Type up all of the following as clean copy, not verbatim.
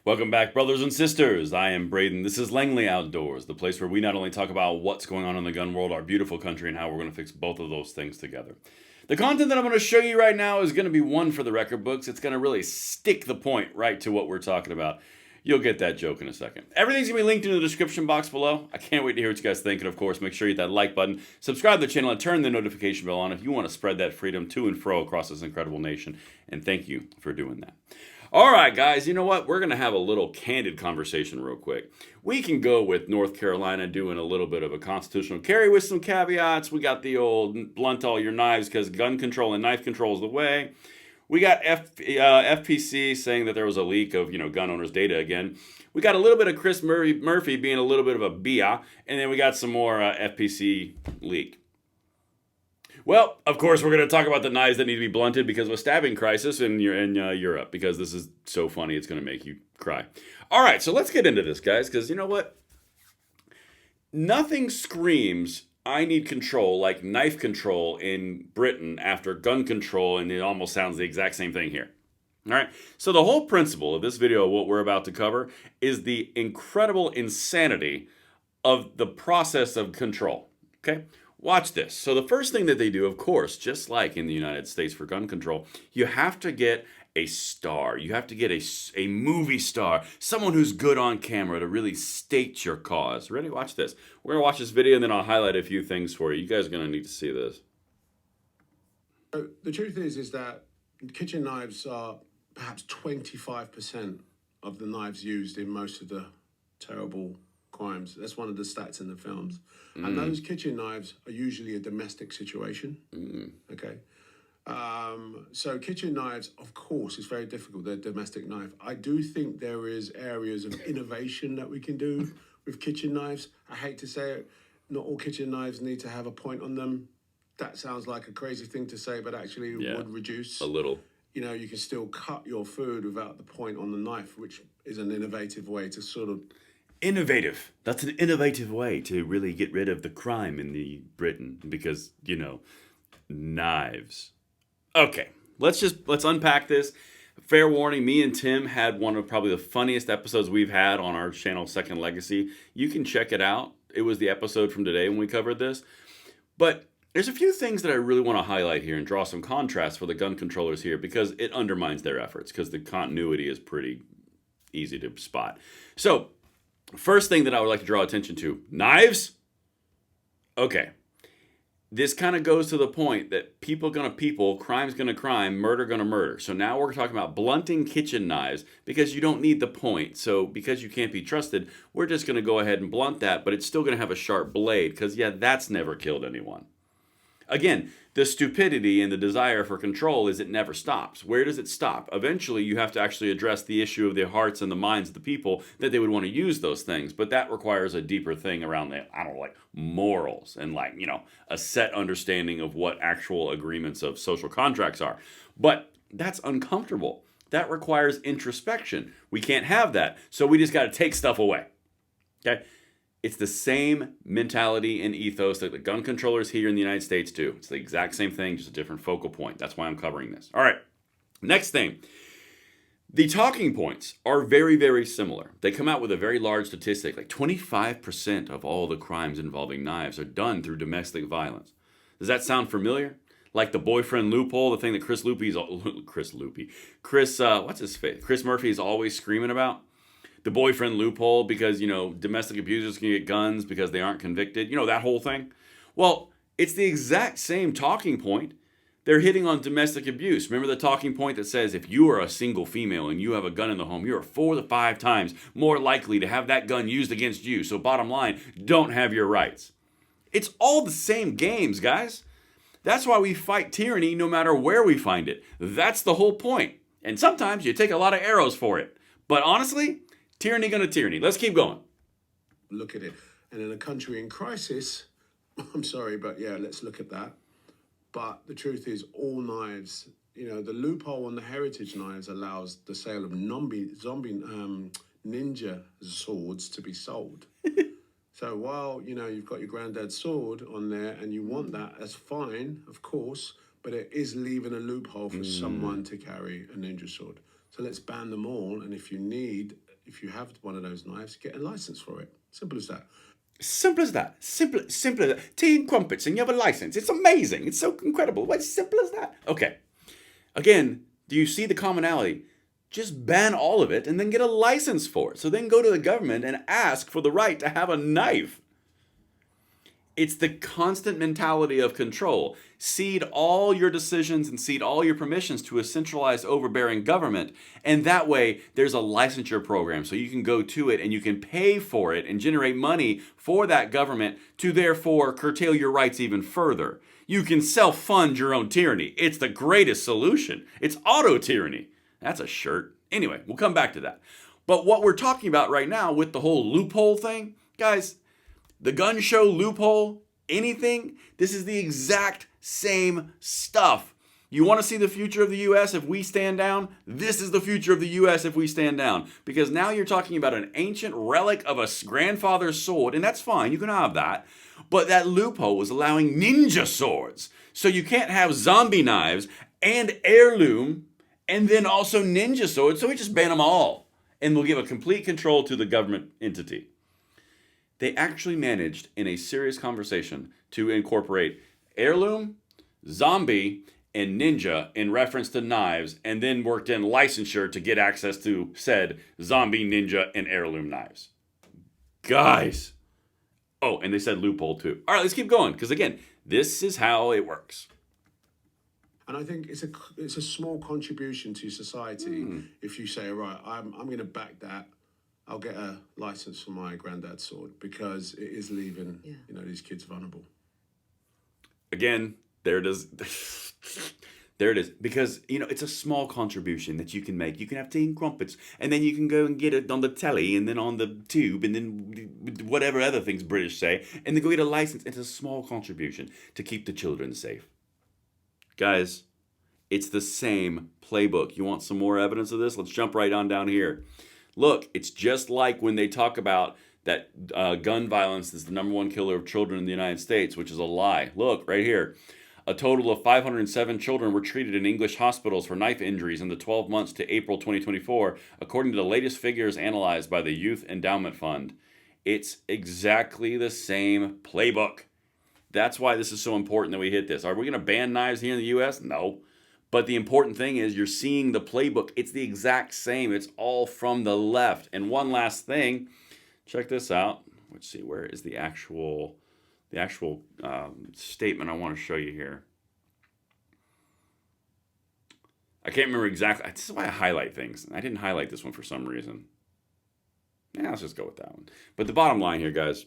Welcome back, brothers and sisters. I am Braden. This is Langley Outdoors, the place where we not only talk about what's going on in the gun world, our beautiful country, and how we're going to fix both of those things together. The content that I'm going to show you right now is going to be one for the record books. It's going to really stick the point right to what we're talking about. You'll get that joke in a second. Everything's going to be linked in the description box below. I can't wait to hear what you guys think. And of course, make sure you hit that like button, subscribe to the channel, and turn the notification bell on if you want to spread that freedom to and fro across this incredible nation. And thank you for doing that. All right, guys, you know what? We're going to have a little candid conversation real quick. We can go with North Carolina doing a little bit of a constitutional carry with some caveats. We got the old blunt all your knives because gun control and knife control is the way. We got FPC saying that there was a leak of, gun owners' data again. We got a little bit of Chris Murphy being a little bit of a BIA, and then we got some more FPC leak. Well, of course, we're going to talk about the knives that need to be blunted because of a stabbing crisis in Europe, because this is so funny, it's going to make you cry. All right, so let's get into this, guys, because you know what? Nothing screams, I need control, like knife control in Britain after gun control, and it almost sounds the exact same thing here. All right, so the whole principle of this video, what we're about to cover, is the incredible insanity of the process of control, okay? Watch this. So the first thing that they do, of course, just like in the United States for gun control, you have to get a star. You have to get a movie star, someone who's good on camera to really state your cause. Ready? Watch this. We're going to watch this video, and then I'll highlight a few things for you. You guys are going to need to see this. The truth is that kitchen knives are perhaps 25% of the knives used in most of the terrible crimes. That's one of the stats in the films. And those kitchen knives are usually a domestic situation. Okay. So kitchen knives, of course, is very difficult. They're a domestic knife. I do think there is areas of innovation that we can do with kitchen knives. I hate to say it, not all kitchen knives need to have a point on them. That sounds like a crazy thing to say, but actually it would reduce. A little. You can still cut your food without the point on the knife, which is an innovative way to sort of... Innovative. That's an innovative way to really get rid of the crime in the Britain because, knives. Okay, let's unpack this. Fair warning, me and Tim had one of probably the funniest episodes we've had on our channel, Second Legacy. You can check it out. It was the episode from today when we covered this. But there's a few things that I really want to highlight here and draw some contrast for the gun controllers here because it undermines their efforts because the continuity is pretty easy to spot. So, first thing that I would like to draw attention to, knives? Okay. This kind of goes to the point that people gonna people, crime's gonna crime, murder gonna murder. So now we're talking about blunting kitchen knives because you don't need the point. So because you can't be trusted, we're just gonna go ahead and blunt that, but it's still gonna have a sharp blade because, that's never killed anyone. Again, the stupidity and the desire for control is it never stops. Where does it stop? Eventually, you have to actually address the issue of the hearts and the minds of the people that they would want to use those things. But that requires a deeper thing around morals and a set understanding of what actual agreements of social contracts are. But that's uncomfortable. That requires introspection. We can't have that. So we just got to take stuff away. Okay? It's the same mentality and ethos that the gun controllers here in the United States do. It's the exact same thing, just a different focal point. That's why I'm covering this. All right, next thing. The talking points are very, very similar. They come out with a very large statistic, like 25% of all the crimes involving knives are done through domestic violence. Does that sound familiar? Like the boyfriend loophole, the thing that Chris Murphy is always screaming about? The boyfriend loophole because, domestic abusers can get guns because they aren't convicted. That whole thing. Well, it's the exact same talking point. They're hitting on domestic abuse. Remember the talking point that says if you are a single female and you have a gun in the home, you're 4 to 5 times more likely to have that gun used against you. So bottom line, don't have your rights. It's all the same games, guys. That's why we fight tyranny no matter where we find it. That's the whole point. And sometimes you take a lot of arrows for it. But honestly, tyranny gonna tyranny. Let's keep going. Look at it. And in a country in crisis, I'm sorry, but let's look at that. But the truth is all knives, the loophole on the heritage knives allows the sale of ninja swords to be sold. So while, you've got your granddad's sword on there and you want that, that's fine, of course, but it is leaving a loophole for someone to carry a ninja sword. So let's ban them all. And if you need if you have one of those knives, get a license for it. Simple as that. Simple as that. Simple as that. Tea and crumpets, and you have a license. It's amazing. It's so incredible. It's simple as that. Okay. Again, do you see the commonality? Just ban all of it and then get a license for it. So then go to the government and ask for the right to have a knife. It's the constant mentality of control. Cede all your decisions and cede all your permissions to a centralized, overbearing government. And that way, there's a licensure program. So you can go to it and you can pay for it and generate money for that government to therefore curtail your rights even further. You can self-fund your own tyranny. It's the greatest solution. It's auto-tyranny. That's a shirt. Anyway, we'll come back to that. But what we're talking about right now with the whole loophole thing, guys, the gun show loophole, anything, this is the exact same stuff. You want to see the future of the U.S. if we stand down? This is the future of the U.S. if we stand down. Because now you're talking about an ancient relic of a grandfather's sword, and that's fine, you can have that. But that loophole was allowing ninja swords. So you can't have zombie knives and heirloom and then also ninja swords. So we just ban them all. And we'll give a complete control to the government entity. They actually managed in a serious conversation to incorporate heirloom, zombie, and ninja in reference to knives, and then worked in licensure to get access to said zombie, ninja, and heirloom knives. Guys. Oh, and they said loophole too. All right, let's keep going, because again, this is how it works. And I think it's a small contribution to society if you say, right, I'm going to back that. I'll get a license for my granddad's sword, because it is leaving these kids vulnerable. Again, there it is. There it is. Because, it's a small contribution that you can make. You can have tea and crumpets, and then you can go and get it on the telly, and then on the tube, and then whatever other things British say, and then go get a license. It's a small contribution to keep the children safe. Guys, it's the same playbook. You want some more evidence of this? Let's jump right on down here. Look, it's just like when they talk about that gun violence is the #1 killer of children in the United States, which is a lie. Look, right here. A total of 507 children were treated in English hospitals for knife injuries in the 12 months to April 2024, according to the latest figures analyzed by the Youth Endowment Fund. It's exactly the same playbook. That's why this is so important that we hit this. Are we going to ban knives here in the U.S.? No. But the important thing is you're seeing the playbook. It's the exact same. It's all from the left. And one last thing. Check this out. Let's see. Where is the actual statement I want to show you here? I can't remember exactly. This is why I highlight things. I didn't highlight this one for some reason. Yeah, let's just go with that one. But the bottom line here, guys,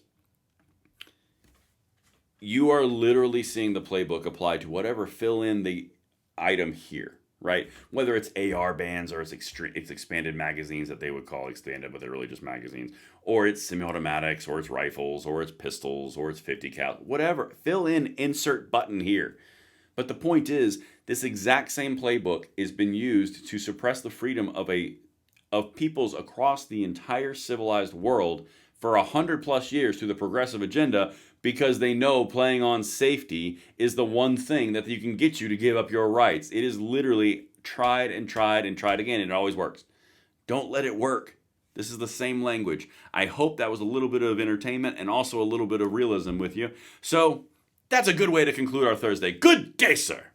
you are literally seeing the playbook applied to whatever fill in the item here, right? Whether it's AR bands or it's expanded magazines that they would call expanded, but they're really just magazines, or it's semi-automatics, or it's rifles, or it's pistols, or it's 50 cal, whatever. Fill in insert button here. But the point is, this exact same playbook has been used to suppress the freedom of peoples across the entire civilized world for 100+ years through the progressive agenda, because they know playing on safety is the one thing that you can get you to give up your rights. It is literally tried and tried and tried again, and it always works. Don't let it work. This is the same language. I hope that was a little bit of entertainment and also a little bit of realism with you. So that's a good way to conclude our Thursday. Good day, sir.